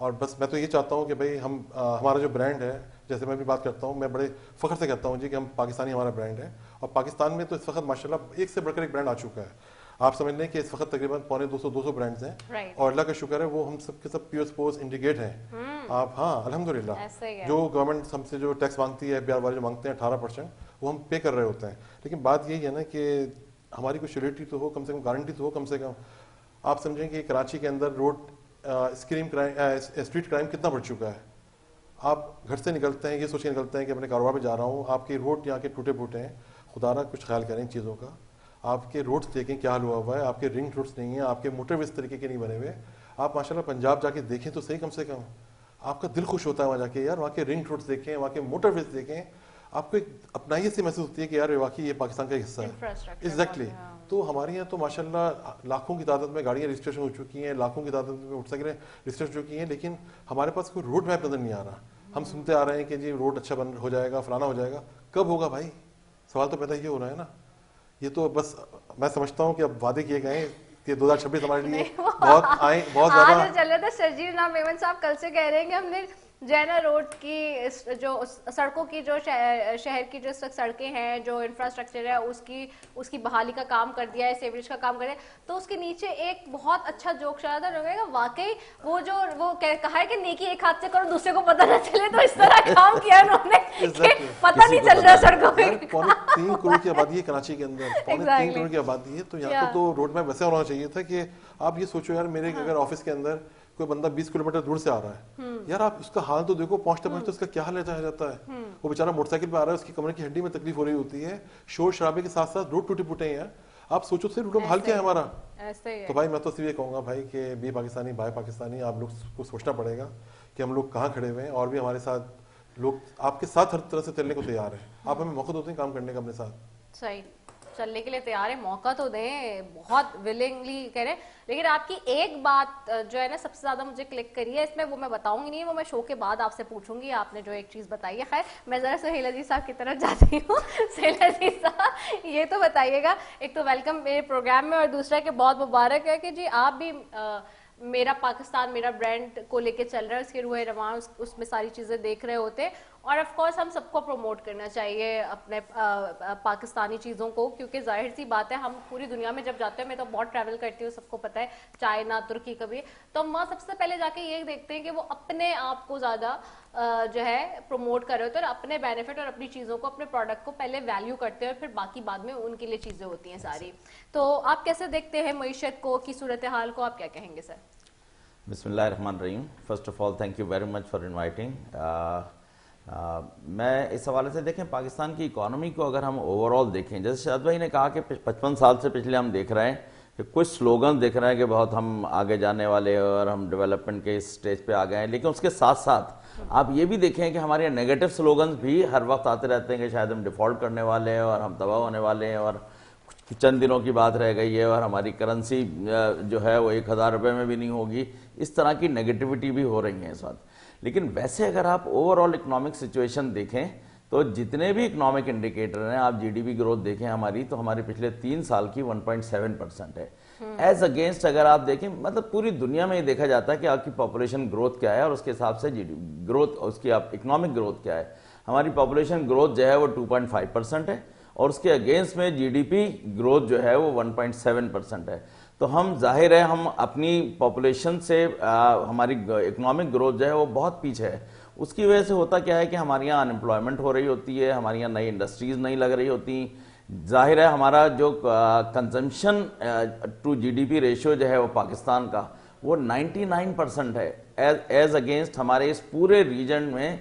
اور بس میں تو یہ چاہتا ہوں کہ بھائی ہم ہمارا جو برانڈ ہے, جیسے میں بھی بات کرتا ہوں, میں بڑے فخر سے کہتا ہوں جی کہ ہم پاکستانی ہمارا برانڈ ہے, اور پاکستان میں تو اس وقت ماشاءاللہ ایک سے بڑھ کر ایک برانڈ آ چکا ہے. آپ سمجھ لیں کہ اس وقت تقریباً 200 برانڈز ہیں, اور اللہ کا شکر ہے وہ ہم سب کے سب پیور سپورٹس انڈیکیٹ ہیں. آپ ہاں الحمدللہ جو گورنمنٹ ہم سے جو ٹیکس مانگتی ہے, بہار والے جو مانگتے ہیں 18%, وہ ہم پے کر رہے ہوتے ہیں. لیکن بات یہی ہے نا کہ ہماری کوئی شیورٹی تو ہو, کم سے کم گارنٹی تو ہو کم سے کم. آپ سمجھیں کہ کراچی کے اندر روڈ اسٹریٹ کرائم کتنا بڑھ چکا ہے. آپ گھر سے نکلتے ہیں یہ سوچ کے نکلتے ہیں کہ اپنے کاروبار پہ جا رہا ہوں, آپ کے روڈ یہاں کے ٹوٹے پھوٹے ہیں. خدا نہ کچھ خیال کریں ان چیزوں کا. آپ کے روڈس دیکھیں کیا حال ہوا ہوا ہے, آپ کے رنگ روڈس نہیں ہیں, آپ کے موٹر وے اس طریقے کے نہیں بنے ہوئے. آپ ماشاءاللہ پنجاب جا کے دیکھیں تو صحیح, کم سے کم آپ کا دل خوش ہوتا ہے وہاں جا کے, یار وہاں کے رنگ روڈس دیکھیں, وہاں کے موٹر ویز دیکھیں, آپ کو ایک اپنائیت سی محسوس ہوتی ہے کہ یار واقعی یہ پاکستان کا حصہ ہے. ایگزیکٹلی. تو ہمارے یہاں تو ماشاءاللہ لاکھوں کی تعداد میں گاڑیاں رجسٹریشن ہو چکی ہیں, لاکھوں کی تعداد میں موٹر سائیکلیں رجسٹریشن ہو چکی ہیں, لیکن ہمارے پاس کوئی روڈ میپ نظر نہیں آ رہا. ہم سنتے آ رہے ہیں کہ جی روڈ اچھا بن ہو جائے گا, فلانا ہو جائے گا. کب ہوگا بھائی؟ سوال تو پیدا یہ ہو رہا ہے نا. یہ تو بس میں سمجھتا ہوں کہ اب وعدے کیے گئے ہیں کہ 2026 ہمارے لیے بہت زیادہ. چل رہا تھا شرجیل نام میمن صاحب کل سے کہہ رہے ہیں کہ ہم نے جینا روڈ کی جو سڑکوں کی جو شہر کی جو سڑکیں ہیں, جو انفراسٹرکچر ہے, اس کی بحالی کا کام کر دیا ہے, سیوریج کا کام کر دیا. تو اس کے نیچے ایک بہت اچھا جوک چلا تھا, واقعی وہ کہا ہے کہ نیکی ایک ہاتھ سے کرو دوسرے کو پتہ نہ چلے, تو اس طرح کام کیا انہوں نے کہ پتہ نہیں چل رہا سڑکوں پہ. 3 کروڑ کی آبادی ہے کراچی کے اندر, 3 کروڑ کی آبادی ہے. تو یہاں تو روڈ میپ ویسے ہونا چاہیے تھا کہ آپ یہ سوچو یار, میرے اگر آفس کے اندر کوئی بندہ 20 کلومیٹر دور سے آ رہا ہے, یار آپ اس کا حال تو دیکھو, پہنچتے پہنچتے اس کا کیا حال رہ جاتا ہے. وہ بیچارہ موٹر سائیکل پہ آ رہا ہے, اس کی کمر کی ہڈی میں تکلیف ہو رہی ہوتی ہے, شور شرابے کے ساتھ ساتھ روڈ ٹوٹے پھوٹے ہیں. آپ سوچو سے روڈ حال کیا ہے ہمارا. تو بھائی میں تو صرف یہ کہوں گا بھائی کہ بی پاکستانی بھائی پاکستانی, آپ لوگ کو سوچنا پڑے گا کہ ہم لوگ کہاں کھڑے ہوئے ہیں, اور بھی ہمارے ساتھ لوگ آپ کے ساتھ ہر طرح سے چلنے کو تیار ہیں. آپ ہمیں موقع دیتے ہیں کام کرنے کا اپنے ساتھ. صحیح, چلنے کے لیے تیار ہے, موقع تو دیں, بہت ولنگلی کہہ رہے ہیں. لیکن آپ کی ایک بات جو ہے نا سب سے زیادہ مجھے کلک کری ہے اس میں, وہ میں بتاؤں گی نہیں, وہ میں شو کے بعد آپ سے پوچھوں گی. آپ نے جو ایک چیز بتائی ہے, خیر میں ذرا سہیل عزیز صاحب کی طرف جاتی ہوں. سہیل عزیز صاحب یہ تو بتائیے گا, ایک تو ویلکم میرے پروگرام میں, اور دوسرا کہ بہت مبارک ہے کہ جی آپ بھی میرا پاکستان میرا برانڈ کو لے کے چل رہا ہے, اس کے روح رواں اس میں ساری چیزیں دیکھ رہے ہوتے. اور آف کورس ہم سب کو پروموٹ کرنا چاہیے اپنے پاکستانی چیزوں کو, کیونکہ ظاہر سی بات ہے ہم پوری دنیا میں جب جاتے ہیں, میں تو بہت ٹریول کرتی ہوں, سب کو پتہ ہے, چائنا ترکی کبھی, تو ہم وہاں سب سے پہلے جا کے یہ دیکھتے ہیں کہ وہ اپنے آپ کو زیادہ جو ہے پروموٹ کر رہے ہوتے ہیں, اور اپنے بینیفٹ اور اپنی چیزوں کو, اپنے پروڈکٹ کو پہلے ویلیو کرتے ہیں, اور پھر باقی بعد میں ان کے لیے چیزیں ہوتی ہیں ساری. تو آپ کیسے دیکھتے ہیں معیشت کو, کی صورتحال کو, آپ کیا کہیں گے سر؟ بسم اللہ الرحمن الرحیم. First of all thank you very much for inviting. میں اس حوالے سے دیکھیں پاکستان کی اکانومی کو اگر ہم اوور آل دیکھیں, جیسے شاہد بھائی نے کہا کہ 55 سال سے پچھلے ہم دیکھ رہے ہیں کہ کچھ سلوگن دیکھ رہے ہیں کہ بہت ہم آگے جانے والے اور ہم ڈیولپمنٹ کے سٹیج پہ آ گئے ہیں, لیکن اس کے ساتھ ساتھ آپ یہ بھی دیکھیں کہ ہمارے نیگیٹو سلوگنز بھی ہر وقت آتے رہتے ہیں کہ شاید ہم ڈیفالٹ کرنے والے ہیں اور ہم تباہ ہونے والے ہیں, اور چند دنوں کی بات رہ گئی ہے اور ہماری کرنسی جو ہے وہ 1000 روپے میں بھی نہیں ہوگی. اس طرح کی نیگیٹیوٹی بھی ہو رہی ہیں اس وقت. لیکن ویسے اگر آپ اوور آل اکنامک سچویشن دیکھیں تو جتنے بھی اکنامک انڈیکیٹر ہیں, آپ جی ڈی پی گروتھ دیکھیں ہماری, تو ہماری پچھلے 3 سال کی 1.7% ہے. ایز اگینسٹ اگر آپ دیکھیں, مطلب پوری دنیا میں یہ دیکھا جاتا ہے کہ آپ کی پاپولیشن گروتھ کیا ہے اور اس کے حساب سے جی ڈی پی گروتھ, اس کی اکنامک گروتھ کیا ہے. ہماری پاپولیشن گروتھ جو ہے وہ 2.5% ہے, اور اس کے اگینسٹ میں جی ڈی پی گروتھ جو ہے وہ 1.7% ہے. تو ہم ظاہر ہے ہم اپنی پاپولیشن سے ہماری اکنامک گروتھ جو ہے وہ بہت پیچھے ہے. اس کی وجہ سے ہوتا کیا ہے کہ ہمارے یہاں انمپلائمنٹ ہو رہی ہوتی ہے, ہمارے یہاں نئی انڈسٹریز نہیں لگ رہی ہوتی. ظاہر ہے ہمارا جو consumption to G D P ratio جو ہے وہ پاکستان کا وہ 99% ہے, ایز اگینسٹ ہمارے اس پورے ریجن میں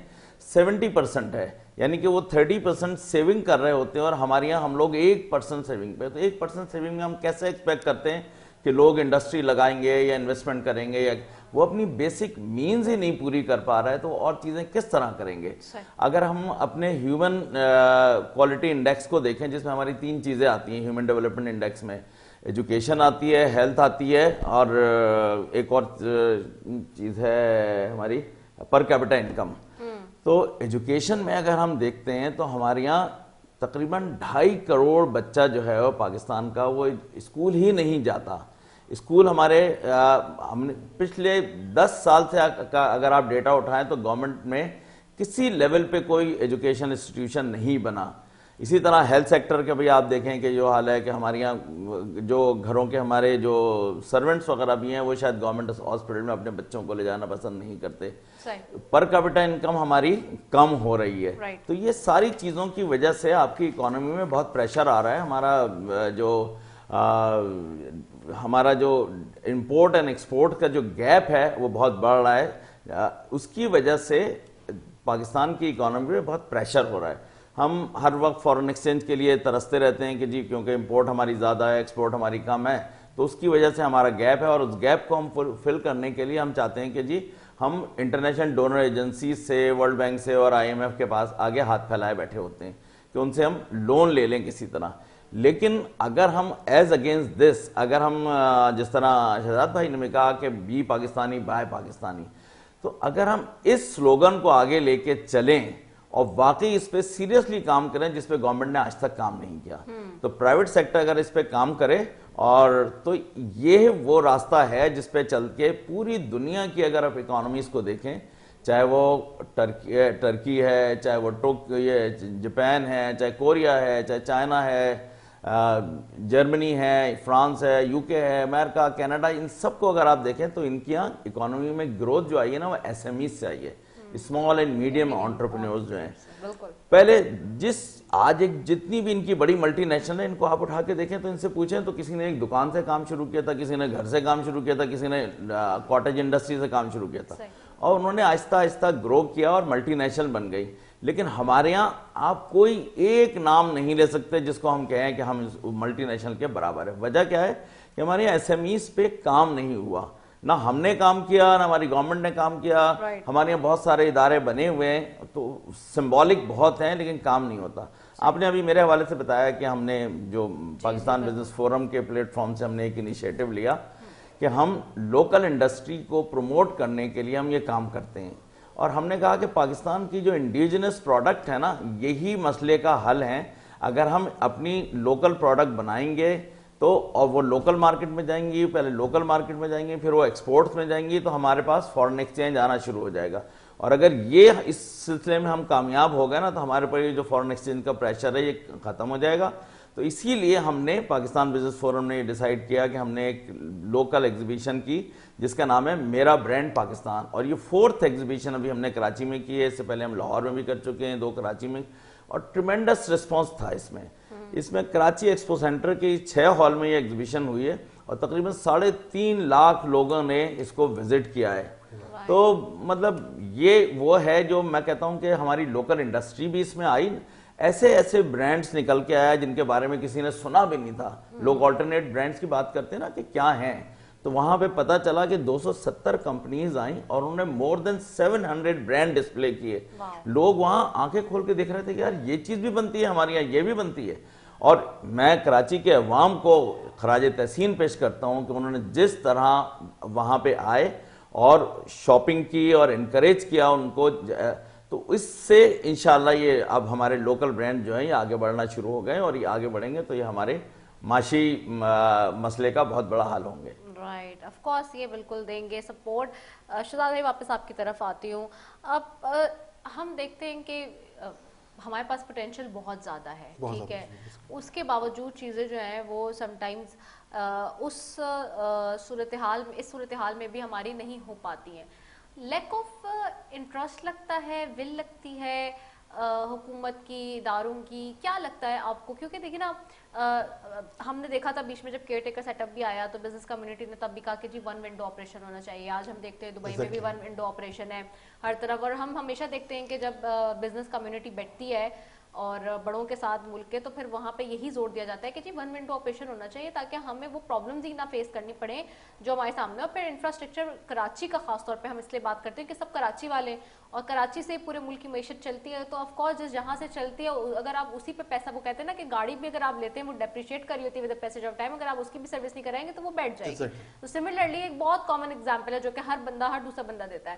70% ہے. یعنی کہ وہ 30% سیونگ کر رہے ہوتے ہیں, اور ہمارے یہاں ہم لوگ 1% سیونگ پہ. تو 1% سیونگ میں ہم کیسے ایکسپیکٹ کرتے ہیں کہ لوگ انڈسٹری لگائیں گے یا انویسٹمنٹ کریں گے, یا وہ اپنی بیسک مینز ہی نہیں پوری کر پا رہا ہے, تو اور چیزیں کس طرح کریں گے. اگر ہم اپنے ہیومن کوالٹی انڈیکس کو دیکھیں, جس میں ہماری 3 چیزیں آتی ہیں ہیومن ڈیولپمنٹ انڈیکس میں, ایجوکیشن آتی ہے, ہیلتھ آتی ہے, اور ایک اور چیز ہے ہماری پر کیپٹا انکم. تو ایجوکیشن میں اگر ہم دیکھتے ہیں تو ہمارے یہاں تقریباً 2.5 کروڑ بچہ جو ہے وہ پاکستان کا وہ اسکول ہی نہیں جاتا. اسکول ہمارے ہم نے پچھلے 10 سال سے اگر آپ ڈیٹا اٹھائیں تو گورنمنٹ میں کسی لیول پہ کوئی ایجوکیشن انسٹیٹیوشن نہیں بنا. اسی طرح ہیلتھ سیکٹر کے بھی آپ دیکھیں کہ جو حال ہے کہ ہمارے یہاں جو گھروں کے ہمارے جو سرونٹس وغیرہ بھی ہیں وہ شاید گورنمنٹ ہاسپٹل میں اپنے بچوں کو لے جانا پسند نہیں کرتے. پر کیپٹا انکم ہماری کم ہو رہی ہے. تو یہ ساری چیزوں کی وجہ سے آپ کی اکانومی میں بہت پریشر آ رہا ہے. ہمارا جو امپورٹ اینڈ ایکسپورٹ کا جو گیپ ہے وہ بہت بڑھ رہا ہے. اس کی وجہ سے پاکستان کی اکانومی میں بہت پریشر ہو رہا ہے. ہم ہر وقت فارن ایکسچینج کے لیے ترستے رہتے ہیں کہ جی کیونکہ امپورٹ ہماری زیادہ ہے ایکسپورٹ ہماری کم ہے, تو اس کی وجہ سے ہمارا گیپ ہے, اور اس گیپ کو ہم فل کرنے کے لیے ہم چاہتے ہیں کہ جی ہم انٹرنیشنل ڈونر ایجنسیز سے, ورلڈ بینک سے اور IMF کے پاس آگے ہاتھ پھیلائے بیٹھے ہوتے ہیں کہ ان سے ہم لون لے لیں کسی طرح. لیکن اگر ہم ایز اگینسٹ دس, اگر ہم جس طرح شہزاد بھائی نے کہا کہ بی پاکستانی بائے پاکستانی, تو اگر ہم اس سلوگن کو آگے لے کے چلیں اور واقعی اس پہ سیریسلی کام کریں جس پہ گورنمنٹ نے آج تک کام نہیں کیا, تو پرائیویٹ سیکٹر اگر اس پہ کام کرے اور تو یہ وہ راستہ ہے جس پہ چل کے پوری دنیا کی اگر آپ اکانومیز کو دیکھیں, چاہے وہ ٹرکی ہے, چاہے وہ جاپان ہے, چاہے کوریا ہے, چاہے چائنا ہے, جرمنی ہے, فرانس ہے, UK ہے, امریکہ, کینیڈا, ان سب کو اگر آپ دیکھیں تو ان کی یہاں اکانومی میں گروتھ جو آئی ہے نا وہ SMEs سے آئی ہے, اسمال اینڈ میڈیم انٹرپرینورز جو ہیں. پہلے آج جتنی بھی ان کی بڑی ملٹی نیشنل ہیں ان کو آپ اٹھا کے دیکھیں تو ان سے پوچھیں تو کسی نے ایک دکان سے کام شروع کیا تھا, کسی نے گھر سے کام شروع کیا تھا, کسی نے کاٹیج انڈسٹری سے کام شروع کیا تھا, اور انہوں نے آہستہ آہستہ گرو کیا اور ملٹی نیشنل بن گئی. لیکن ہمارے یہاں آپ کوئی ایک نام نہیں لے سکتے جس کو ہم کہیں کہ ہم ملٹی نیشنل کے برابر ہے. وجہ کیا ہے کہ ہمارے یہاں SMEs پہ کام نہیں ہوا, نہ ہم نے کام کیا نہ ہماری گورنمنٹ نے کام کیا. ہمارے یہاں بہت سارے ادارے بنے ہوئے ہیں تو سمبولک بہت ہیں لیکن کام نہیں ہوتا. آپ نے ابھی میرے حوالے سے بتایا کہ ہم نے جو پاکستان بزنس فورم کے پلیٹ فارم سے ہم نے ایک انیشیٹو لیا کہ ہم لوکل انڈسٹری کو پروموٹ کرنے کے لیے ہم یہ کام کرتے ہیں, اور ہم نے کہا کہ پاکستان کی جو انڈیجنس پروڈکٹ ہے نا یہی مسئلے کا حل ہے. اگر ہم اپنی لوکل پروڈکٹ بنائیں گے تو اور وہ لوکل مارکیٹ میں جائیں گی, پہلے لوکل مارکیٹ میں جائیں گے پھر وہ ایکسپورٹس میں جائیں گی, تو ہمارے پاس فارن ایکسچینج آنا شروع ہو جائے گا. اور اگر یہ اس سلسلے میں ہم کامیاب ہو گئے نا تو ہمارے پر یہ جو فارن ایکسچینج کا پریشر ہے یہ ختم ہو جائے گا. تو اسی لیے ہم نے پاکستان بزنس فورم نے یہ ڈیسائیڈ کیا کہ ہم نے ایک لوکل ایگزیبیشن کی جس کا نام ہے میرا برانڈ پاکستان, اور یہ 4th ایگزیبیشن ابھی ہم نے کراچی میں کی ہے. اس سے پہلے ہم لاہور میں بھی کر چکے ہیں, 2 کراچی میں, اور ٹریمنڈس رسپانس تھا اس میں کراچی ایکسپو سینٹر کی 6 ہال میں یہ ایگزیبیشن ہوئی ہے اور تقریباً 3.5 لاکھ لوگوں نے اس کو وزٹ کیا ہے. تو مطلب یہ وہ ہے جو میں کہتا ہوں کہ ہماری لوکل انڈسٹری بھی اس میں آئی, ایسے برانڈز نکل کے آیا جن کے بارے میں کسی نے سنا بھی نہیں تھا. لوگ آلٹرنیٹ برانڈز کی بات کرتے ہیں نا کہ کیا ہیں, تو وہاں پہ پتا چلا کہ 270 کمپنیز آئیں اور انہوں نے more than 700 برانڈ ڈسپلے کیے. لوگ وہاں آنکھیں کھول کے دیکھ رہے تھے کہ یار یہ چیز بھی بنتی ہے ہمارے یہاں, یہ بھی بنتی ہے. اور میں کراچی کے عوام کو خراج تحسین پیش کرتا ہوں کہ انہوں نے جس طرح وہاں پہ آئے اور شاپنگ کی اور انکریج کیا ان کو, تو اس سے انشاءاللہ یہ اب ہمارے لوکل برانڈ جو ہیں یہ آگے بڑھنا شروع ہو گئے, اور یہ آگے بڑھیں گے تو یہ ہمارے معاشی مسئلے کا بہت بڑا حل ہوں گے. رائٹ, آف کورس یہ بالکل دیں گے سپورٹ. شہزاد بھائی واپس آپ کی طرف آتی ہوں. اب ہم دیکھتے ہیں کہ ہمارے پاس پوٹینشیل بہت زیادہ ہے, ٹھیک ہے, اس کے باوجود چیزیں جو ہیں وہ سم ٹائمز اس صورتحال میں بھی ہماری نہیں ہو پاتی ہیں. لیک آف انٹرسٹ لگتا ہے, ول لگتی ہے حکومت کی, اداروں کی, کیا لگتا ہے آپ کو؟ کیونکہ دیکھیں نا ہم نے دیکھا تھا بیچ میں جب کیئر ٹیکر سیٹ اپ بھی آیا تو بزنس کمیونٹی نے تب بھی کہا کہ جی 1 ونڈو آپریشن ہونا چاہیے. آج ہم دیکھتے ہیں دبئی میں بھی 1 ونڈو آپریشن ہے ہر طرف, اور ہم ہمیشہ دیکھتے ہیں کہ جب بزنس کمیونٹی بیٹھتی ہے اور بڑوں کے ساتھ ملک کے, تو پھر وہاں پہ یہی زور دیا جاتا ہے کہ جی 1 ونڈو آپریشن ہونا چاہیے تاکہ ہمیں وہ پرابلمز ہی نہ فیس کرنی پڑیں جو ہمارے سامنے. اور پھر انفراسٹرکچر کراچی کا خاص طور پہ ہم اس لیے بات کرتے ہیں کہ سب کراچی والے, اور کراچی سے پورے ملک کی معیشت چلتی ہے, تو آف کورس جس جہاں سے چلتی ہے اگر آپ اسی پہ پیسہ, وہ کہتے ہیں نا کہ گاڑی بھی اگر آپ لیتے ہیں وہ ڈیپریشیٹ کری ہوتی ہے with the passage of time, اگر آپ اس کی بھی سروس نہیں کرائیں گے تو وہ بیٹھ جائے گی. تو سملرلی ایک بہت کامن ایگزامپل ہے جو کہ ہر دوسرا بندہ دیتا ہے.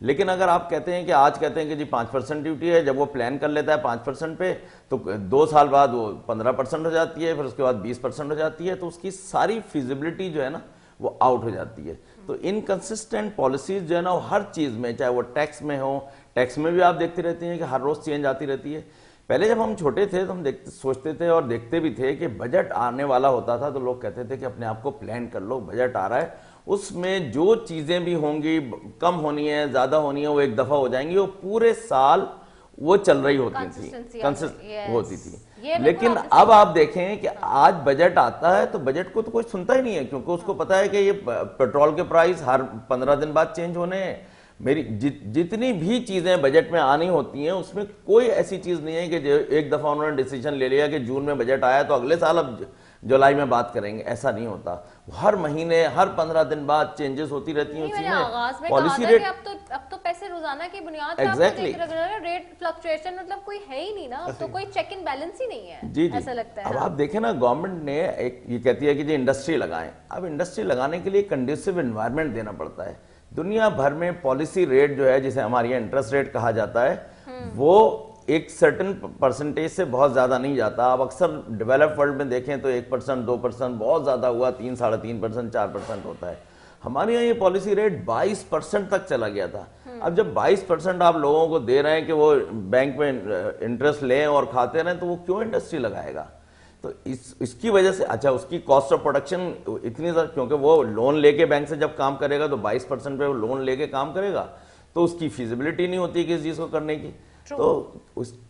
لیکن اگر آپ کہتے ہیں کہ آج کہتے ہیں کہ جی 5% ڈیوٹی ہے، جب وہ پلان کر لیتا ہے 5% پہ تو 2 سال بعد وہ 15% ہو جاتی ہے، پھر اس کے بعد 20% ہو جاتی ہے، تو اس کی ساری فیزیبلٹی جو ہے نا وہ آؤٹ ہو جاتی ہے. تو انکنسسٹنٹ پالیسیز جو ہے نا وہ ہر چیز میں، چاہے وہ ٹیکس میں ہو، ٹیکس میں بھی آپ دیکھتے رہتے ہیں کہ ہر روز چینج آتی رہتی ہے. پہلے جب ہم چھوٹے تھے تو ہم سوچتے تھے اور دیکھتے بھی تھے کہ بجٹ آنے والا ہوتا تھا تو لوگ کہتے تھے کہ اپنے آپ کو پلان کر لو، بجٹ آ رہا ہے، اس میں جو چیزیں بھی ہوں گی، کم ہونی ہے زیادہ ہونی ہے، وہ ایک دفعہ ہو جائیں گی، وہ پورے سال وہ چل رہی ہوتی تھی، ہوتی تھی. لیکن اب آپ دیکھیں کہ آج بجٹ آتا ہے تو بجٹ کو تو کوئی سنتا ہی نہیں ہے، کیونکہ اس کو پتا ہے کہ یہ پیٹرول کے پرائس ہر 15 دن بعد چینج ہونے ہیں. میری جتنی بھی چیزیں بجٹ میں آنی ہوتی ہیں اس میں کوئی ایسی چیز نہیں ہے کہ ایک دفعہ انہوں نے ڈیسیجن لے لیا کہ جون میں بجٹ آیا تو اگلے سال اب جولائی میں بات کریں گے. ایسا نہیں ہوتا. ہر مہینے، ہر 15 دن بعد چینجز ہوتی رہتی ہیں. اسی میں پالیسی ریٹ اب تو پیسے روزانہ کی بنیاد پر آپ کو دیکھ رہے ہیں، ریٹ فلکچویشن مطلب کوئی ہے ہی نہیں نا، اب تو کوئی چیک اینڈ بیلنس ہی نہیں ہے. جی ایسا لگتا ہے. اب آپ دیکھیں نا، گورنمنٹ نے ایک یہ کہتی ہے کہ جی انڈسٹری لگائیں. اب انڈسٹری لگانے کے لیے کنڈیسو انوائرمنٹ دینا پڑتا ہے. دنیا بھر میں پالیسی ریٹ جو ہے، جسے ہمارے یہاں انٹرسٹ ریٹ کہا جاتا ہے، وہ ایک سرٹن پرسنٹیج سے بہت زیادہ نہیں جاتا. آپ اکثر ڈیولپ ورلڈ میں دیکھیں تو 1%، 2%، بہت زیادہ ہوا 3، 3.5%، 4% ہوتا ہے. ہمارے یہاں یہ پالیسی ریٹ 22% تک چلا گیا تھا. اب جب 22% آپ لوگوں کو دے رہے ہیں کہ وہ بینک میں انٹرسٹ لیں اور کھاتے رہیں، تو وہ کیوں انڈسٹری لگائے گا؟ تو اس کی وجہ سے اچھا اس کی کاسٹ آف پروڈکشن اتنی زیادہ، کیونکہ وہ لون لے کے بینک سے جب کام کرے گا تو 22% پہ وہ لون لے کے کام کرے گا، تو اس کی فیزیبلٹی نہیں ہوتی کسی چیز کو کرنے کی. تو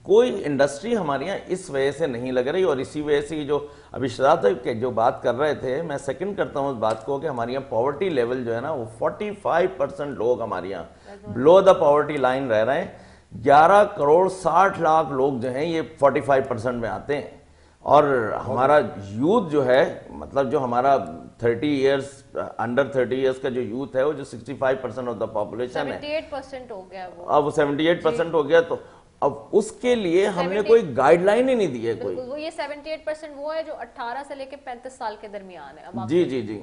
کوئی انڈسٹری ہمارے یہاں اس وجہ سے نہیں لگ رہی. اور اسی وجہ سے جو ابھی شہزاد جو بات کر رہے تھے، میں سیکنڈ کرتا ہوں اس بات کو کہ ہمارے یہاں پاورٹی لیول جو ہے نا وہ 45% لوگ ہمارے یہاں بلو دا پاورٹی لائن رہ رہے ہیں. 11 کروڑ 60 لاکھ لوگ جو ہیں یہ 45% میں آتے ہیں. اور ہمارا یوتھ جو ہے، مطلب جو ہمارا 30 ایئرس انڈر 30 ایئرس کا جو یوتھ ہے، وہ جو 65% آف دا پاپولیشن ہے، 78% ہو گیا. اب وہ 78% ہو گیا. تو اب اس کے لیے ہم نے کوئی گائیڈ لائن ہی نہیں دی ہے کوئی. وہ یہ 78% وہ ہے جو 18 سے لے کے 35 سال کے درمیان ہے. جی جی جی.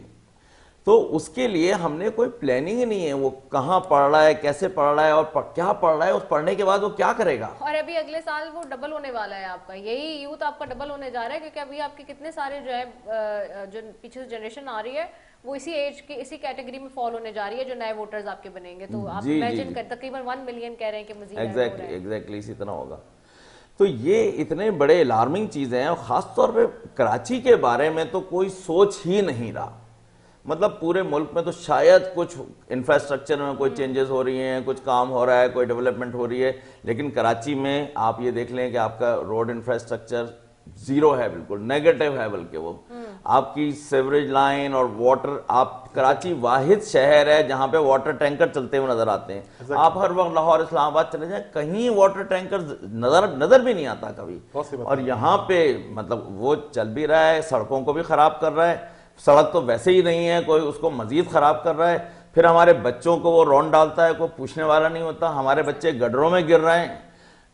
تو اس کے لیے ہم نے کوئی پلاننگ ہی نہیں ہے. وہ کہاں پڑھ رہا ہے، کیسے پڑھ رہا ہے اور کیا پڑھ رہا ہے، اس پڑھنے کے بعد وہ کیا کرے گا. اور ابھی اگلے سال وہ ڈبل ہونے والا ہے آپ کا، یہی یوتھ آپ کا ڈبل ہونے جا رہا ہے، کیونکہ ابھی آپ کے کتنے سارے جو ہے جو پیچھے سے جنریشن آ رہی ہے وہ اسی ایج کی، اسی کیٹیگری میں فال ہونے جا رہی ہے، جو نئے ووٹرز آپ کے بنیں گے. تو آپ امیجن کر تقریباً 1 ملین کہہ رہے ہیں کہ مزید ایگزیکٹلی اسی طرح ہوگا. تو یہ اتنے بڑے الارمنگ چیزیں ہیں. اور خاص طور پہ کراچی کے بارے میں تو کوئی سوچ ہی نہیں رہا. مطلب پورے ملک میں تو شاید کچھ انفراسٹرکچر میں کوئی چینجز ہو رہی ہیں، کچھ کام ہو رہا ہے، کوئی ڈیولپمنٹ ہو رہی ہے، لیکن کراچی میں آپ یہ دیکھ لیں کہ آپ کا روڈ انفراسٹرکچر زیرو ہے، بالکل نیگیٹو ہے. بلکہ وہ آپ کی سیوریج لائن اور واٹر، آپ کراچی واحد شہر ہے جہاں پہ واٹر ٹینکر چلتے ہوئے نظر آتے ہیں. آپ ہر وقت لاہور، اسلام آباد چلے جائیں، کہیں واٹر ٹینکر نظر بھی نہیں آتا کبھی. اور یہاں پہ مطلب وہ چل بھی رہا ہے، سڑکوں کو بھی خراب کر رہا ہے. سڑک تو ویسے ہی نہیں ہے، کوئی اس کو مزید خراب کر رہا ہے. پھر ہمارے بچوں کو وہ رون ڈالتا ہے، کوئی پوچھنے والا نہیں ہوتا. ہمارے بچے گڈروں میں گر رہے ہیں.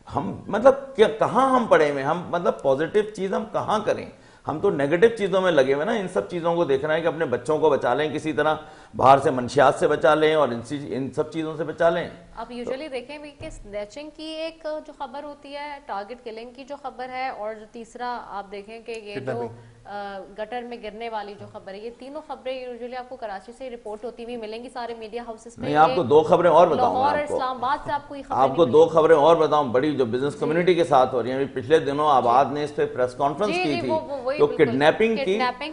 ہم مطلب کہاں ہم پڑے ہوئے، ہم مطلب پازیٹیو چیز ہم کہاں کریں؟ ہم تو نیگیٹو چیزوں میں لگے ہوئے نا. ان سب چیزوں کو دیکھ رہے ہیں کہ اپنے بچوں کو بچا لیں کسی طرح، باہر سے منشیات سے بچا لیں اور ان سب چیزوں سے بچا لیں. آپ یوزلی دیکھیں بھی کہ سنیچنگ کی ایک جو خبر ہوتی ہے، ٹارگٹ کلنگ کی جو خبر ہے، اور جو تیسرا آپ دیکھیں کہ یہ جو گٹر میں گرنے والی جو خبر ہے، یہ تینوں خبریں یوزلی آپ کو کراچی سے رپورٹ ہوتی ہوئی ملیں گی سارے میڈیا ہاؤسز میں. میں آپ کو 2 خبریں اور بتاؤں گا. لاہور اور اسلام آباد سے آپ کو یہ خبریں، آپ کو 2 خبریں اور بتاؤں بڑی، جو بزنس کمیونٹی کے ساتھ ہو رہی ہیں. پچھلے دنوں آباد نے اس پہ پریس کانفرنس کی تھی، تو کڈنیپنگ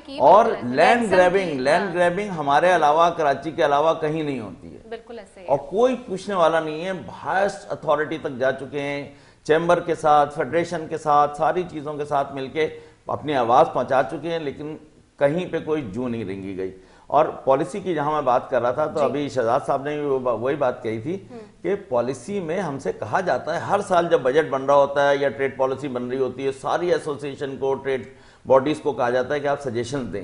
کی اور لینڈ گریبنگ ہمارے علاوہ، کراچی کے علاوہ کہیں نہیں ہوتی ہے. بالکل ایسے، اور کوئی پوچھنے والا نہیں ہے. ہائیسٹ اتھارٹی تک جا چکے ہیں، چیمبر کے ساتھ، فیڈریشن کے ساتھ، ساری چیزوں کے ساتھ مل کے اپنی آواز پہنچا چکے ہیں، لیکن کہیں پہ کوئی جو نہیں رنگی گئی. اور پالیسی کی جہاں میں بات کر رہا تھا تو ابھی شہزاد صاحب نے وہی بات کہی تھی کہ پالیسی میں ہم سے کہا جاتا ہے ہر سال جب بجٹ بن رہا ہوتا ہے یا ٹریڈ پالیسی بن رہی ہوتی ہے، ساری ایسوسیشن کو، ٹریڈ باڈیز کو کہا جاتا ہے کہ آپ سجیشن دیں.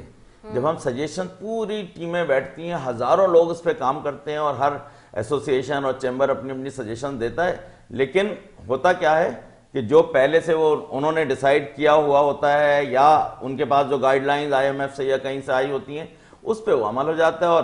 جب ہم سجیشن، پوری ٹیمیں بیٹھتی ہیں، ہزاروں لوگ اس پہ کام کرتے ہیں اور ہر ایسوسیشن اور چیمبر اپنی اپنی سجیشن دیتا ہے، لیکن ہوتا کیا ہے کہ جو پہلے سے وہ انہوں نے ڈیسائیڈ کیا ہوا ہوتا ہے یا ان کے پاس جو گائیڈ لائنز IMF سے یا کہیں سے آئی ہوتی ہیں، اس پہ وہ عمل ہو جاتا ہے اور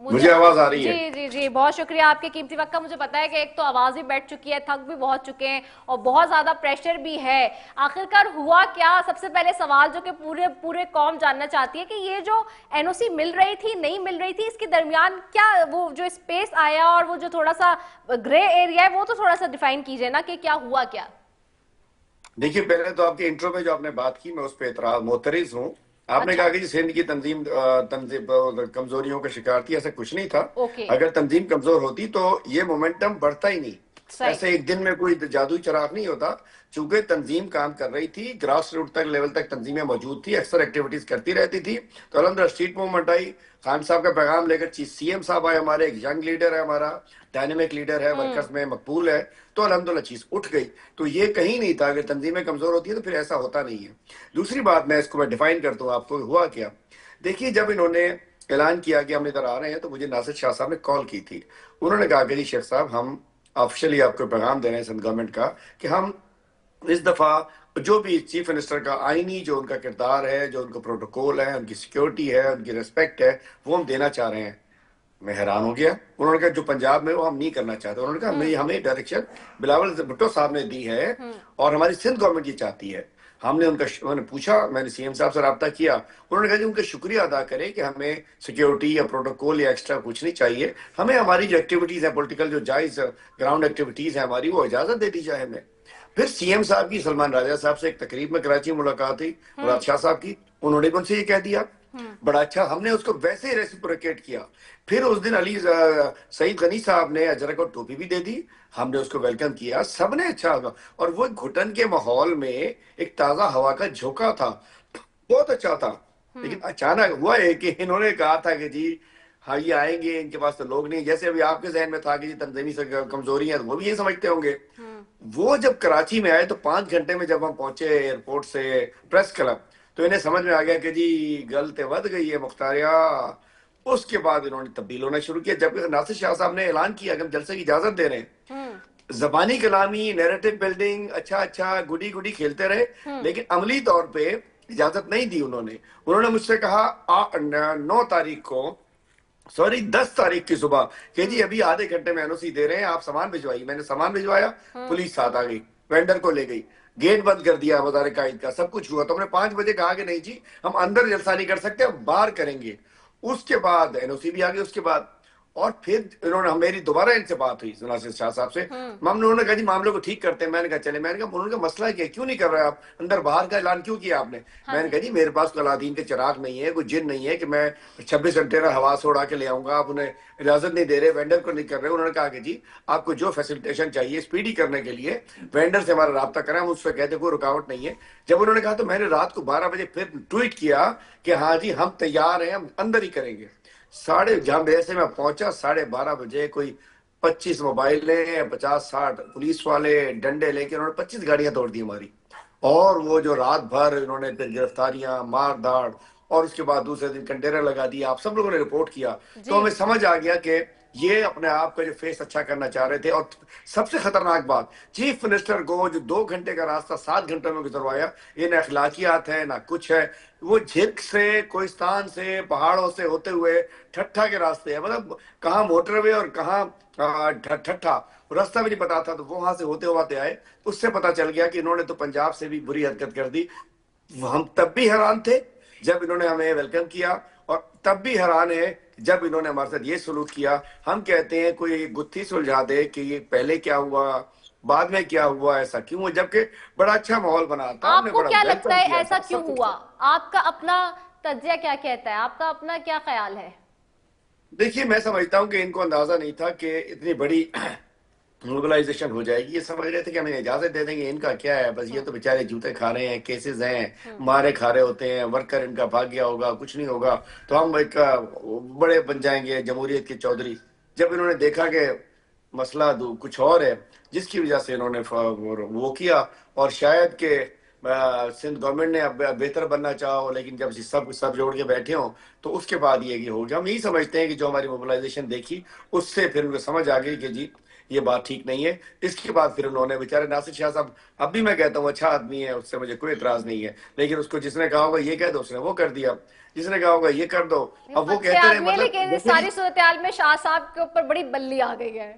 مجھے آواز آ رہی ہے؟ جی جی جی، بہت شکریہ آپ کے قیمتی وقت کا. مجھے پتا ہے کہ ایک تو آواز ہی بیٹھ چکی ہے, تھک بھی بہت چکے ہیں اور بہت زیادہ پریشر بھی ہے. آخرکار ہوا کیا؟ سب سے پہلے سوال جو کہ پورے قوم جاننا چاہتی ہے کہ یہ جو این او سی مل رہی تھی, نہیں مل رہی تھی, اس کے درمیان کیا وہ جو اسپیس آیا اور وہ جو تھوڑا سا گرے ایریا ہے وہ تو تھوڑا سا ڈیفائن کیجئے نا کہ کیا ہوا کیا؟ دیکھیے, پہلے تو آپ کے انٹرو میں جو آپ نے بات کی میں اس پہ معترض ہوں. آپ نے کہا کہ سندھ کی تنظیم کمزوریوں کا شکار تھی. ایسا کچھ نہیں تھا. اگر تنظیم کمزور ہوتی تو یہ مومنٹم بڑھتا ہی نہیں. ایسے ایک دن میں کوئی جادوئی چراغ نہیں ہوتا. چونکہ تنظیم کام کر رہی تھی, گراس روٹ تک لیول تک تنظیمیں موجود تھی, اکثر ایکٹیویٹیز کرتی رہتی تھی. تو الحمدللہ اسٹریٹ موومنٹ آئی, خان صاحب کا پیغام لے کر سی ایم صاحب آئے ہمارے, ایک ینگ لیڈر ہے ہمارا, ڈائنامک لیڈر ہے, ورکرز میں مقبول ہے, تو الحمدللہ چیز اٹھ گئی. تو یہ کہیں نہیں تھا. اگر تنظیمیں کمزور ہوتی ہیں تو پھر ایسا ہوتا نہیں ہے. دوسری بات میں اس کو ڈیفائن کرتا ہوں آپ کو, ہوا کیا. دیکھیے, جب انہوں نے اعلان کیا کہ ہم ادھر آ رہے ہیں تو مجھے ناصر شاہ صاحب نے کال کی تھی. انہوں نے کہا کہ جی شیخ صاحب, ہم آفیشلی آپ کو پیغام دے رہے ہیں سندھ گورنمنٹ کا کہ ہم اس دفعہ جو بھی چیف منسٹر کا آئینی جو ان کا کردار ہے, جو ان کا پروٹوکول ہے, ان کی سیکیورٹی ہے, ان کی ریسپیکٹ ہے, وہ ہم دینا چاہ رہے ہیں. میں حیران ہو گیا. انہوں نے کہا جو پنجاب میں وہ ہم نہیں کرنا چاہتے. انہوں نے کہا ہمیں ڈائریکشن بلاول بھٹو صاحب نے دی ہے اور ہماری سندھ گورنمنٹ یہ چاہتی ہے. ہم نے انہوں نے پوچھا, میں نے سی ایم صاحب سے رابطہ کیا. انہوں نے کہا جی ان کا شکریہ ادا کرے کہ ہمیں سیکیورٹی یا پروٹوکول یا ایکسٹرا کچھ نہیں چاہیے, ہمیں ہماری جو ایکٹیویٹیز ہیں, پولیٹیکل جو جائز گراؤنڈ ایکٹیویٹیز ہیں ہماری, وہ اجازت دے دی جائے ہمیں. پھر سی ایم صاحب کی سلمان راجہ صاحب سے ایک تقریب میں کراچی ملاقات ہوئی, مراد شاہ صاحب کی. انہوں نے بھی ان سے یہ کہہ دیا. بڑا اچھا, ہم نے اس کو ویسے ہی ریسیپروکیٹ کیا. پھر اس دن علی سعید غنی صاحب نے اجرک اور ٹوپی بھی دے دی. ہم نے اس کو ویلکم کیا, سب نے اچھا. اور وہ گھٹن کے ماحول میں ایک تازہ ہوا کا جھونکا تھا, بہت اچھا تھا. لیکن اچانک ہوا ہے کہ انہوں نے کہا تھا کہ جی ہاں یہ آئیں گے, ان کے پاس تو لوگ نہیں. جیسے ابھی آپ کے ذہن میں تھا کہ جی تنظیمی سے کمزوری ہے, وہ بھی یہ سمجھتے ہوں گے. وہ جب کراچی میں آئے تو 5 گھنٹے میں جب ہم پہنچے ایئرپورٹ سے پریس کلب, تو انہیں سمجھ میں آ گیا کہ جی گل ود گئی ہے مختاریہ. اس کے بعد انہوں نے تبدیل ہونا شروع کیا. جب ناصر شاہ صاحب نے اعلان کیا کہ ہم جلسے کی اجازت دے رہے ہیں, زبانی کلامی, نیریٹو بلڈنگ, اچھا گڈی کھیلتے رہے, لیکن عملی طور پہ اجازت نہیں دی انہوں نے. انہوں نے مجھ سے کہا 10 تاریخ کی صبح کہ جی ابھی آدھے گھنٹے میں این او سی دے رہے ہیں, آپ سامان بھجوائیے. میں نے سامان بھجوایا, پولیس ساتھ آ گئی, وینڈر کو لے گئی, گیٹ بند کر دیا وزار قائد کا, سب کچھ ہوا. تو ہم نے 5 بجے کہا کہ نہیں جی ہم اندر جلسہ نہیں کر سکتے, ہم باہر کریں گے. اس کے بعد این او سی بھی آ گئی. اس کے بعد اور پھر انہوں نے, میری دوبارہ ان سے بات ہوئی ناصر شاہ صاحب سے, انہوں نے کہا جی معاملے کو ٹھیک کرتے ہیں. میں نے کہا چلے. میں نے کہا انہوں نے کہا مسئلہ کیا, کیوں نہیں کر رہے آپ, اندر باہر کا اعلان کیوں کیا آپ نے. میں نے کہا جی میرے پاس قلادین کے چراغ نہیں ہے, کوئی جن نہیں ہے کہ میں 26 گھنٹے کا ہوا سے اڑا کے لے آؤں گا. آپ انہیں اجازت نہیں دے رہے, وینڈر کو نہیں کر رہے. انہوں نے کہا کہ جی آپ کو جو فیسیلیٹیشن چاہیے اسپیڈی کرنے کے لیے وینڈر سے ہمارا رابطہ کریں, ہم اس سے کہتے کوئی رکاوٹ نہیں ہے. جب انہوں نے کہا تو میں نے رات کو 12 بجے پھر ٹویٹ کیا کہ ہاں جی ہم تیار ہیں, ہم اندر ہی کریں گے. جہاں جیسے میں پہنچا 12:30 بجے کوئی 25 موبائل لے, 50-60 پولیس والے ڈنڈے لے کے انہوں نے 25 گاڑیاں توڑ دی ہماری. اور وہ جو رات بھر انہوں نے پھر گرفتاریاں, مار داڑ, اور اس کے بعد دوسرے دن کنٹینر لگا دیا. آپ سب لوگوں نے رپورٹ کیا. تو ہمیں سمجھ آ گیا کہ یہ اپنے آپ کا جو فیس اچھا کرنا چاہ رہے تھے. اور سب سے خطرناک بات, چیف منسٹر کو جو 2 گھنٹے کا راستہ 7 گھنٹوں میں گزروایا, یہ نہ اخلاقیات ہے نہ کچھ ہے. وہ جھرک سے, کوہستان سے, پہاڑوں سے ہوتے ہوئے ٹھٹھا کے راستے ہیں, مطلب کہاں موٹر وے اور کہاں ٹھٹھا, راستہ بھی نہیں پتا تھا. تو وہاں سے ہوتے آئے. اس سے پتا چل گیا کہ انہوں نے تو پنجاب سے بھی بری حرکت کر دی. ہم تب بھی حیران تھے جب انہوں نے ہمیں ویلکم کیا, اور تب بھی حیران ہے جب انہوں نے ہمارے ساتھ یہ سلوک کیا. ہم کہتے ہیں کوئی گتھی سلجھا دے کہ یہ پہلے کیا ہوا, بعد میں کیا ہوا, ایسا کیوں ہوا, جبکہ بڑا اچھا ماحول بنا تھا. آپ کو کیا لگتا ہے ایسا کیوں ہوا؟ آپ کا اپنا تجزیہ کیا کہتا ہے, آپ کا اپنا کیا خیال ہے؟ دیکھیے میں سمجھتا ہوں کہ ان کو اندازہ نہیں تھا کہ اتنی بڑی موبلائزیشن ہو جائے گی. یہ سمجھ رہے تھے کہ ہمیں اجازت دے دیں گے, ان کا کیا ہے, بس یہ تو بیچارے جوتے کھا رہے ہیں, کیسز ہیں, مارے کھا رہے ہوتے ہیں, ورکر ان کا بھاگ گیا ہوگا, کچھ نہیں ہوگا, تو ہم ایک بڑے بن جائیں گے جمہوریت کے چودھری. جب انہوں نے دیکھا کہ مسئلہ کچھ اور ہے, جس کی وجہ سے انہوں نے وہ کیا, اور شاید کہ سندھ گورنمنٹ نے اب بہتر بننا چاہو, لیکن جب سب جوڑ کے بیٹھے ہوں تو اس کے بعد یہ ہو گیا. ہم یہی سمجھتے ہیں کہ جو ہماری موبلائزیشن دیکھی اس سے پھر ان کو سمجھ آ گئی کہ جی یہ بات ٹھیک نہیں ہے. اس کے بعد پھر انہوں نے بیچارے ناصر شاہ صاحب، اب بھی میں کہتا ہوں اچھا آدمی ہے، اس سے مجھے کوئی اعتراض نہیں ہے، لیکن اس کو جس نے کہا ہوگا یہ کہہ دو، اس نے وہ کر دیا، جس نے کہا ہوگا یہ کر دو، اب وہ اچھے کہتے رہے. آدمی ہے، لیکن اس ساری صورتحال میں شاہ صاحب کے اوپر بڑی بلی آ گئی ہے.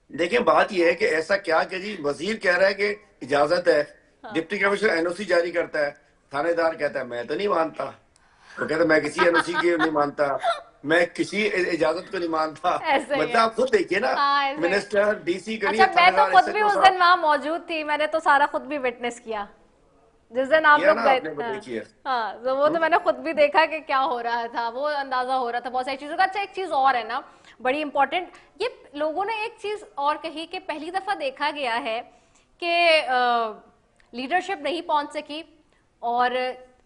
دیکھیں بات یہ ہے کہ ایسا کیا کہ جی وزیر کہہ رہا ہے کہ اجازت ہے، ڈپٹی کمشنر این او سی جاری کرتا ہے، تھانے دار کہتا ہے میں تو نہیں مانتا، وہ کہتا ہے میں کسی این او سی کی نہیں مانتا، میں کسی اجازت کو نہیں مانتا. ایسے ہی مطلب ہے. آپ خود دیکھیے نا، ہاں ایسے ہی. منسٹر ڈی سی اچھا کریے، میں تھانے تو دار خود ایس بھی ایچ او اس صاحب دن وہاں موجود تھی، میں نے تو سارا خود بھی وٹنس کیا جس دن آپ کیا لوگ نا گئے. آپ نے وہ دیکھی ہے. ہاں وہ تو میں نے خود بھی دیکھا کہ کیا ہو رہا تھا، وہ اندازہ ہو رہا تھا بہت ساری چیزوں کا. اچھا ایک چیز اور ہے نا بڑی امپورٹنٹ، یہ لوگوں نے ایک چیز اور کہی کہ پہلی دفعہ دیکھا گیا ہے کہ لیڈرشپ نہیں پہنچ سکی اور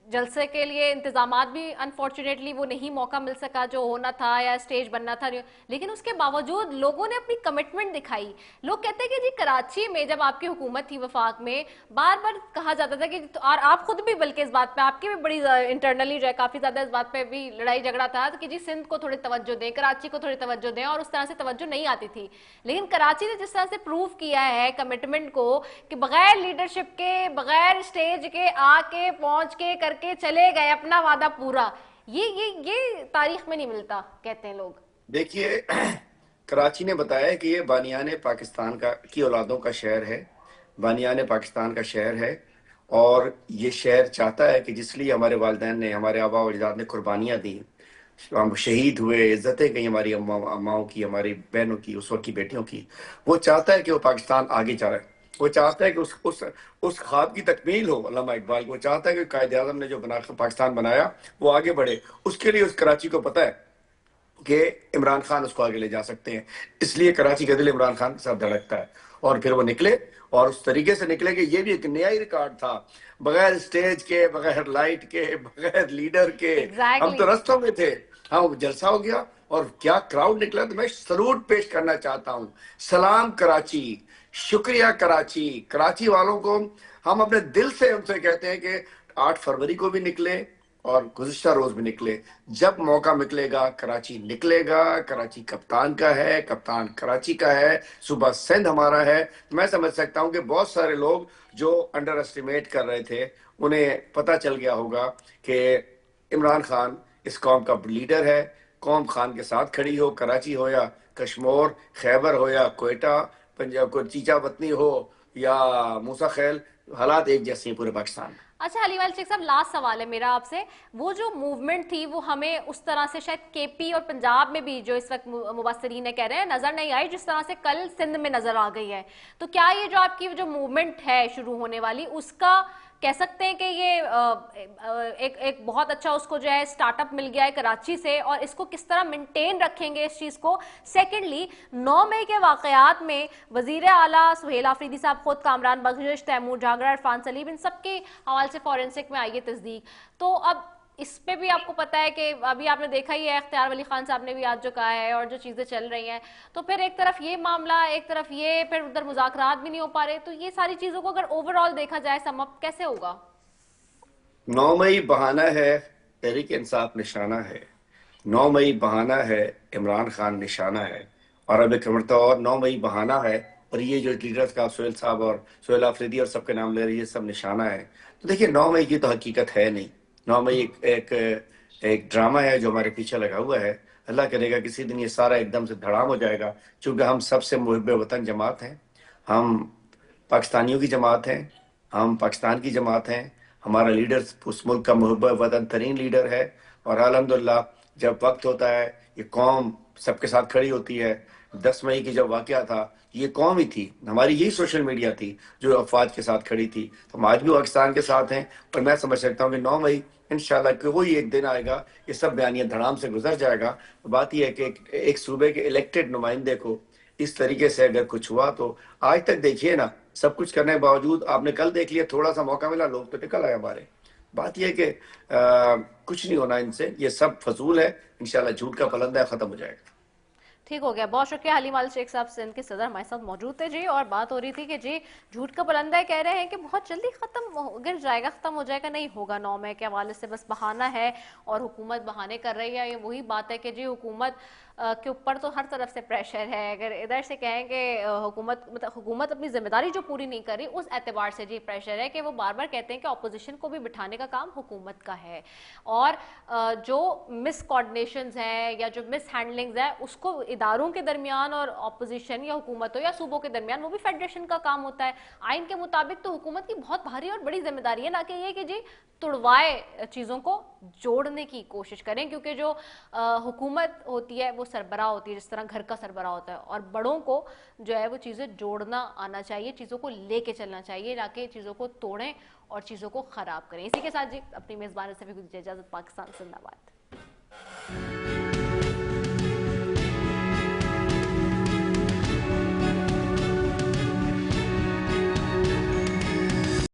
جلسے کے لیے انتظامات بھی انفارچونیٹلی وہ نہیں موقع مل سکا جو ہونا تھا یا اسٹیج بننا تھا، لیکن اس کے باوجود لوگوں نے اپنی کمٹمنٹ دکھائی. لوگ کہتے ہیں کہ جی کراچی میں جب آپ کی حکومت تھی وفاق میں، بار بار کہا جاتا تھا کہ، اور آپ خود بھی بلکہ اس بات پہ آپ کی بھی بڑی انٹرنلی جو ہے کافی زیادہ اس بات پہ بھی لڑائی جھگڑا تھا کہ جی سندھ کو تھوڑی توجہ دیں، کراچی کو تھوڑی توجہ دیں، اور اس طرح سے توجہ نہیں آتی تھی. لیکن کراچی نے جس طرح سے پروو کیا ہے کمٹمنٹ کو کہ بغیر لیڈرشپ کے، بغیر اسٹیج کے، آ کے پہنچ کے کر کے چلے گئے اپنا وعدہ پورا، یہ تاریخ میں نہیں ملتا کہتے ہیں لوگ. دیکھیے کراچی نے بتایا کہ یہ بانیان پاکستان کی اولادوں کا شہر ہے، بانیان پاکستان کا شہر ہے، اور یہ شہر چاہتا ہے کہ جس لیے ہمارے والدین نے، ہمارے آباء و اجداد نے قربانیاں دیں، ہم شہید ہوئے، عزتیں گئی ہماری اماؤں کی، ہماری بہنوں کی، اس وقت کی بیٹیوں کی، وہ چاہتا ہے کہ وہ پاکستان آگے چلے. وہ چاہتا ہے کہ اس خواب کی تکمیل ہو علامہ اقبال. وہ چاہتا ہے کہ قائد اعظم نے جو پاکستان بنایا وہ آگے بڑھے. اس کے لیے اس کراچی کو پتہ ہے کہ عمران خان اس کو آگے لے جا سکتے ہیں، اس لیے کراچی کا دل عمران خان کے ساتھ دھڑکتا ہے. اور پھر وہ نکلے، اور اس طریقے سے نکلے کہ یہ بھی ایک نیا ہی ریکارڈ تھا، بغیر اسٹیج کے، بغیر لائٹ کے، بغیر لیڈر کے. ہم تو رستوں میں تھے، ہاں جلسہ ہو گیا اور کیا کراؤڈ نکلا. تو میں سلوٹ پیش کرنا چاہتا ہوں. سلام کراچی، شکریہ کراچی. کراچی والوں کو ہم اپنے دل سے ان سے کہتے ہیں کہ 8 فروری کو بھی نکلے اور گزشتہ روز بھی نکلے. جب موقع نکلے گا کراچی نکلے گا. کراچی کپتان کا ہے، کپتان کراچی کا ہے، صوبہ سندھ ہمارا ہے. میں سمجھ سکتا ہوں کہ بہت سارے لوگ جو انڈر اسٹیمیٹ کر رہے تھے انہیں پتہ چل گیا ہوگا کہ عمران خان اس قوم کا لیڈر ہے. قوم خان کے ساتھ کھڑی ہو، کراچی ہو یا کشمور، خیبر ہو یا کوئٹہ، پنجاب کو چیچا وطنی ہو یا موسیٰ خیل، حالات ایک جیسے ہیں پورے پاکستان میں. اچھا حلیمال شیخ صاحب لاسٹ سوال ہے میرا آپ سے، وہ جو موومنٹ تھی وہ ہمیں اس طرح سے شاید کے پی اور پنجاب میں بھی جو اس وقت مبصرین کہہ رہے ہیں نظر نہیں آئی جس طرح سے کل سندھ میں نظر آ گئی ہے. تو کیا یہ جو آپ کی جو موومنٹ ہے شروع ہونے والی، اس کا کہہ سکتے ہیں کہ یہ ایک بہت اچھا اس کو جو ہے سٹارٹ اپ مل گیا ہے کراچی سے، اور اس کو کس طرح مینٹین رکھیں گے اس چیز کو؟ سیکنڈلی 9 مئی کے واقعات میں وزیر اعلیٰ سہیل آفریدی صاحب خود، کامران بخشش، تیمور جھاگڑا، عرفان سلیم، ان سب کے حوالے سے فورینسک میں آئی ہے تصدیق. تو اب اس پہ بھی آپ کو پتا ہے کہ ابھی آپ نے دیکھا ہی ہے اختیار ولی خان صاحب نے بھی آج جو کہا ہے اور جو چیزیں چل رہی ہیں، تو پھر ایک طرف یہ معاملہ، ایک طرف یہ، پھر ادھر مذاکرات بھی نہیں ہو پا رہے. تو یہ ساری چیزوں کو اگر اوور آل دیکھا جائے سم اپ کیسے ہوگا؟ 9 مئی بہانہ ہے، تحریک انصاف نشانہ ہے. 9 مئی بہانہ ہے، عمران خان نشانہ ہے. اور اب ایک مرتبہ اور 9 مئی بہانہ ہے، اور یہ جو لیڈرز کا سہیل صاحب اور سہیل آفریدی اور سب کے نام لے رہے ہیں، یہ سب نشانہ ہے. تو دیکھیے 9 مئی کی تو حقیقت ہے نہیں. 9 مئی ایک ڈرامہ ہے جو ہمارے پیچھے لگا ہوا ہے. اللہ کرے گا کسی دن یہ سارا ایک دم سے دھڑام ہو جائے گا، چونکہ ہم سب سے محب وطن جماعت ہیں، ہم پاکستانیوں کی جماعت ہیں، ہم پاکستان کی جماعت ہیں. ہمارا لیڈر اس ملک کا محب وطن ترین لیڈر ہے، اور الحمدللہ جب وقت ہوتا ہے یہ قوم سب کے ساتھ کھڑی ہوتی ہے. 10 مئی کی جب واقعہ تھا یہ قوم ہی تھی، ہماری یہی سوشل میڈیا تھی جو افواج کے ساتھ کھڑی تھی. ہم آج بھی پاکستان کے ساتھ ہیں، اور میں سمجھ سکتا ہوں کہ 9 مئی انشاءاللہ کوئی ایک دن آئے گا یہ سب بیانیہ دھڑام سے گزر جائے گا. بات یہ ہے کہ ایک صوبے کے الیکٹڈ نمائندے کو اس طریقے سے اگر کچھ ہوا، تو آج تک دیکھیے نا سب کچھ کرنے کے باوجود آپ نے کل دیکھ لیا تھوڑا سا موقع ملا لوگ تو نکل آئے ہمارے. بات یہ ہے کہ کچھ نہیں ہونا ان سے، یہ سب فضول ہے. انشاءاللہ جھوٹ کا پلندہ ہے، ختم ہو جائے گا. ٹھیک ہو گیا، بہت شکریہ. حلیمال شیخ صاحب سندھ کے صدر ہمارے ساتھ موجود تھے جی، اور بات ہو رہی تھی کہ جی جھوٹ کا پلندہ کہہ رہے ہیں کہ بہت جلدی گر جائے گا، ختم ہو جائے گا. نہیں ہوگا. 9 مئی کے حوالے سے بس بہانہ ہے اور حکومت بہانے کر رہی ہے. یہ وہی بات ہے کہ جی حکومت کے اوپر تو ہر طرف سے پریشر ہے. اگر ادھر سے کہیں کہ حکومت اپنی ذمہ داری جو پوری نہیں کر رہی, اس اعتبار سے جی پریشر ہے کہ وہ بار بار کہتے ہیں کہ اپوزیشن کو بھی بٹھانے کا کام حکومت کا ہے, اور جو مس کوآرڈینیشنز ہیں یا جو مس ہینڈلنگز ہیں اس کو اداروں کے درمیان اور اپوزیشن یا حکومت ہو یا صوبوں کے درمیان وہ بھی فیڈریشن کا کام ہوتا ہے. آئین کے مطابق تو حکومت کی بہت بھاری اور بڑی ذمہ داری ہے, نہ کہ یہ کہ جی توڑوائے چیزوں کو جوڑنے کی کوشش کریں, کیونکہ جو حکومت ہوتی ہے وہ سربراہ ہوتی ہے جس طرح گھر کا سربراہ ہوتا ہے, اور بڑوں کو جو ہے وہ چیزیں جوڑنا آنا چاہیے, چیزوں کو لے کے چلنا چاہیے, نہ کہ چیزوں کو توڑیں اور چیزوں کو خراب کریں. اسی کے ساتھ جی اپنی میزبان سے بھی اجازت. پاکستان زندہ باد.